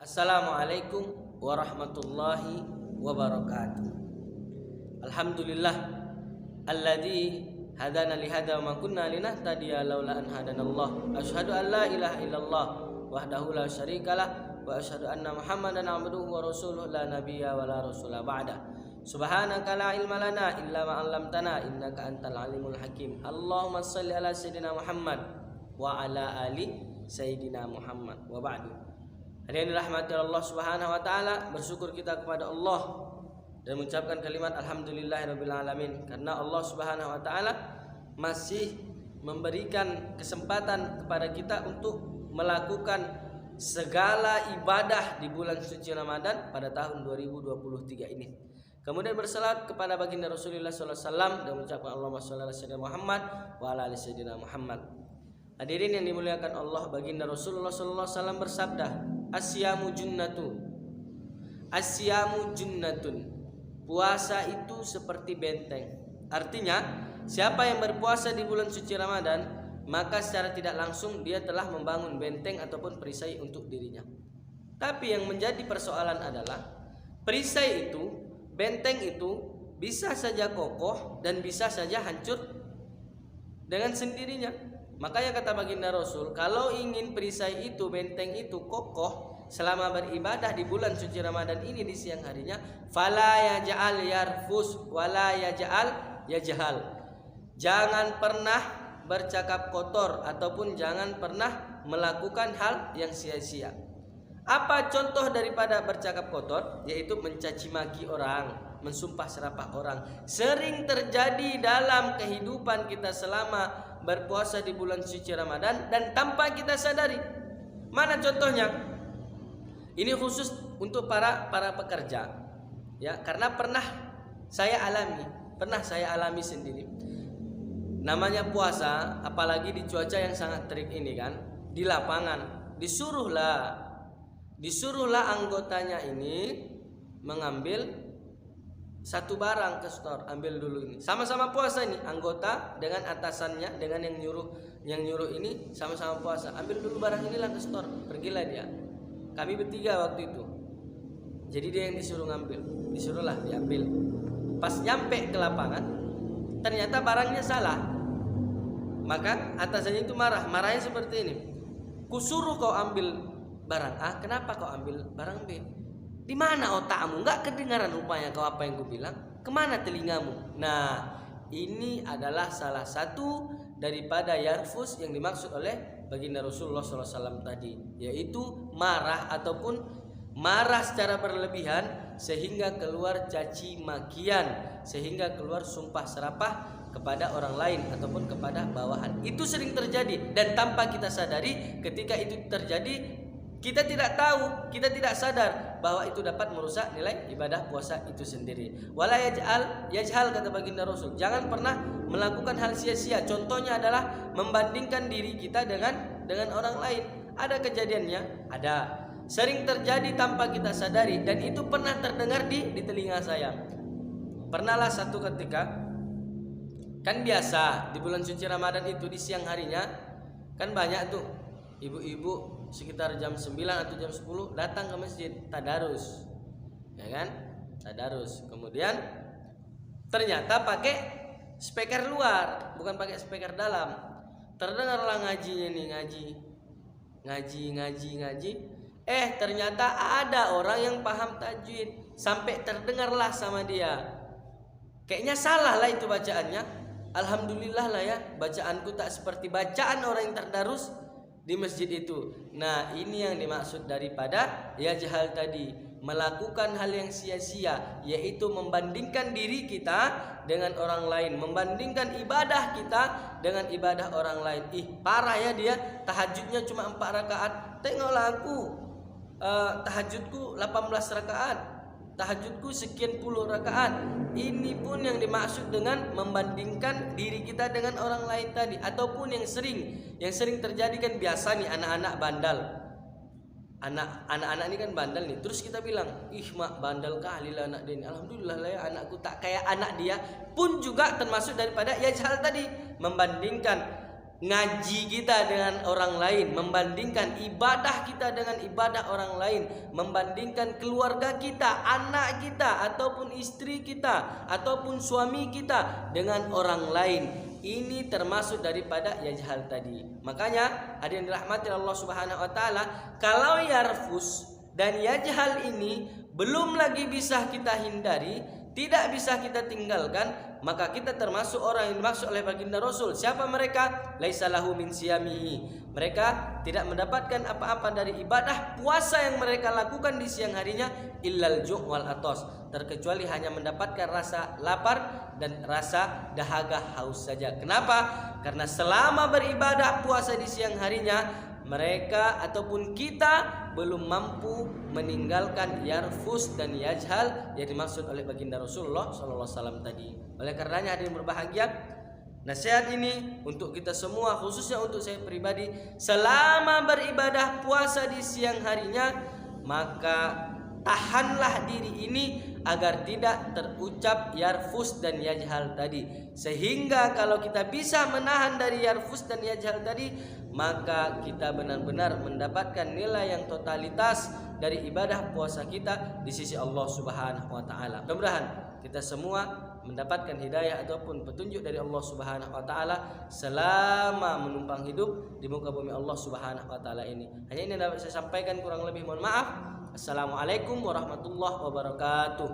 Assalamualaikum warahmatullahi wabarakatuh. Alhamdulillah alladzi hadana li hada wa ma kunna linahtadiya laula an hadanallah. Asyhadu an la ilaha illallah wahdahu la syarikalah wa asyhadu anna Muhammadan abduhu wa rasuluhu la nabiyya wa la rasula ba'da. Subhanaka la ilma lana illa ma 'allamtana innaka antal alimul hakim. Allahumma shalli ala sayidina Muhammad wa ala ali sayidina Muhammad wa ba'du. Hadirin dirahmati Allah Subhanahu wa taala, bersyukur kita kepada Allah dan mengucapkan kalimat alhamdulillahirabbil alamin karena Allah Subhanahu wa taala masih memberikan kesempatan kepada kita untuk melakukan segala ibadah di bulan suci Ramadan pada tahun 2023 ini. Kemudian bersalat kepada baginda Rasulullah sallallahu alaihi wasallam dan mengucapkan Allahumma shalli ala sayyidina Muhammad wa ala ali sayyidina Muhammad. Hadirin yang dimuliakan Allah, baginda Rasulullah sallallahu alaihi wasallam bersabda, Asyamu junnatu. Asyamu junnatun. Puasa itu seperti benteng. Artinya, siapa yang berpuasa di bulan suci Ramadan, maka secara tidak langsung dia telah membangun benteng ataupun perisai untuk dirinya. Tapi yang menjadi persoalan adalah perisai itu, benteng itu bisa saja kokoh dan bisa saja hancur dengan sendirinya. Makanya kata baginda Rasul, kalau ingin perisai itu, benteng itu kokoh selama beribadah di bulan suci Ramadan ini di siang harinya, fala yaj'al yarfus wala yaj'al yajhal. Jangan pernah bercakap kotor ataupun jangan pernah melakukan hal yang sia-sia. Apa contoh daripada bercakap kotor? Yaitu mencaci maki orang, mensumpah serapah orang. Sering terjadi dalam kehidupan kita selama berpuasa di bulan suci Ramadan dan tanpa kita sadari. Mana contohnya? Ini khusus untuk para pekerja. Ya, karena pernah saya alami sendiri. Namanya puasa, apalagi di cuaca yang sangat terik ini kan, di lapangan disuruhlah anggotanya ini mengambil satu barang ke store, ambil dulu ini. Sama-sama puasa ini, anggota dengan atasannya, dengan yang nyuruh ini sama-sama puasa. Ambil dulu barang inilah ke store, pergilah dia. Kami bertiga waktu itu. Jadi dia yang disuruhlah diambil. Pas nyampe ke lapangan, ternyata barangnya salah. Maka atasannya itu marahnya seperti ini. Kusuruh kau ambil barang A, kenapa kau ambil barang B? Di mana otakmu? Enggak kedengaran rupanya kau apa yang ku bilang? Kemana telingamu? Nah, ini adalah salah satu daripada yarfus yang dimaksud oleh baginda Rasulullah SAW tadi, yaitu marah ataupun marah secara berlebihan sehingga keluar caci makian, sehingga keluar sumpah serapah kepada orang lain ataupun kepada bawahan. Itu sering terjadi dan tanpa kita sadari, ketika itu terjadi kita tidak tahu, kita tidak sadar bahwa itu dapat merusak nilai ibadah puasa itu sendiri. Wala yajhal kata baginda Rasul. Jangan pernah melakukan hal sia-sia. Contohnya adalah membandingkan diri kita dengan orang lain. Ada kejadiannya? Ada. Sering terjadi tanpa kita sadari dan itu pernah terdengar di telinga saya. Pernahlah satu ketika, kan biasa di bulan suci Ramadan itu di siang harinya kan banyak tuh ibu-ibu sekitar jam 9 atau jam 10 datang ke masjid tadarus. Ya kan? Tadarus. Kemudian ternyata pakai speaker luar, bukan pakai speaker dalam. Terdengarlah ngajinya nih, ngaji. Ternyata ada orang yang paham tajwid, sampai terdengarlah sama dia. Kayaknya salah lah itu bacaannya. Alhamdulillah lah ya, bacaanku tak seperti bacaan orang yang terdarus di masjid itu. Nah, ini yang dimaksud daripada yajhal tadi, melakukan hal yang sia-sia, yaitu membandingkan diri kita dengan orang lain, membandingkan ibadah kita dengan ibadah orang lain. Parah ya dia, tahajudnya cuma 4 rakaat. Tengoklah aku, tahajudku 18 rakaat, tahajudku sekian puluh rakaat. Ini pun yang dimaksud dengan membandingkan diri kita dengan orang lain tadi. Ataupun yang sering terjadi kan biasa nih anak-anak bandal. Anak-anak ini kan bandel nih. Terus kita bilang, mak bandel kali lah anak dia ini. Alhamdulillah lah ya anakku tak kayak anak dia. Pun juga termasuk daripada yajhal tadi, membandingkan ngaji kita dengan orang lain, membandingkan ibadah kita dengan ibadah orang lain, membandingkan keluarga kita, anak kita, ataupun istri kita, ataupun suami kita dengan orang lain, ini termasuk daripada yajhal tadi. Makanya hadirin dirahmati Allah Subhanahu wa taala, kalau yarfus dan yajhal ini belum lagi bisa kita hindari, tidak bisa kita tinggalkan, maka kita termasuk orang yang dimaksud oleh baginda Rasul. Siapa mereka? Laisa lahu min siyamihi. Mereka tidak mendapatkan apa-apa dari ibadah puasa yang mereka lakukan di siang harinya illal ju' wal atos, terkecuali hanya mendapatkan rasa lapar dan rasa dahaga haus saja. Kenapa? Karena selama beribadah puasa di siang harinya, mereka ataupun kita belum mampu meninggalkan yarfus dan yajhal yang dimaksud oleh baginda Rasulullah SAW tadi. Oleh karenanya hadirin berbahagia, nasihat ini untuk kita semua, khususnya untuk saya pribadi, selama beribadah puasa di siang harinya, maka tahanlah diri ini agar tidak terucap yarfus dan yajhal tadi. Sehingga kalau kita bisa menahan dari yarfus dan yajhal tadi, maka kita benar-benar mendapatkan nilai yang totalitas dari ibadah puasa kita di sisi Allah Subhanahu wa taala. Mudah-mudahan kita semua mendapatkan hidayah ataupun petunjuk dari Allah Subhanahu wa taala selama menumpang hidup di muka bumi Allah Subhanahu wa taala ini. Hanya ini yang dapat saya sampaikan, kurang lebih mohon maaf. Assalamualaikum warahmatullahi wabarakatuh.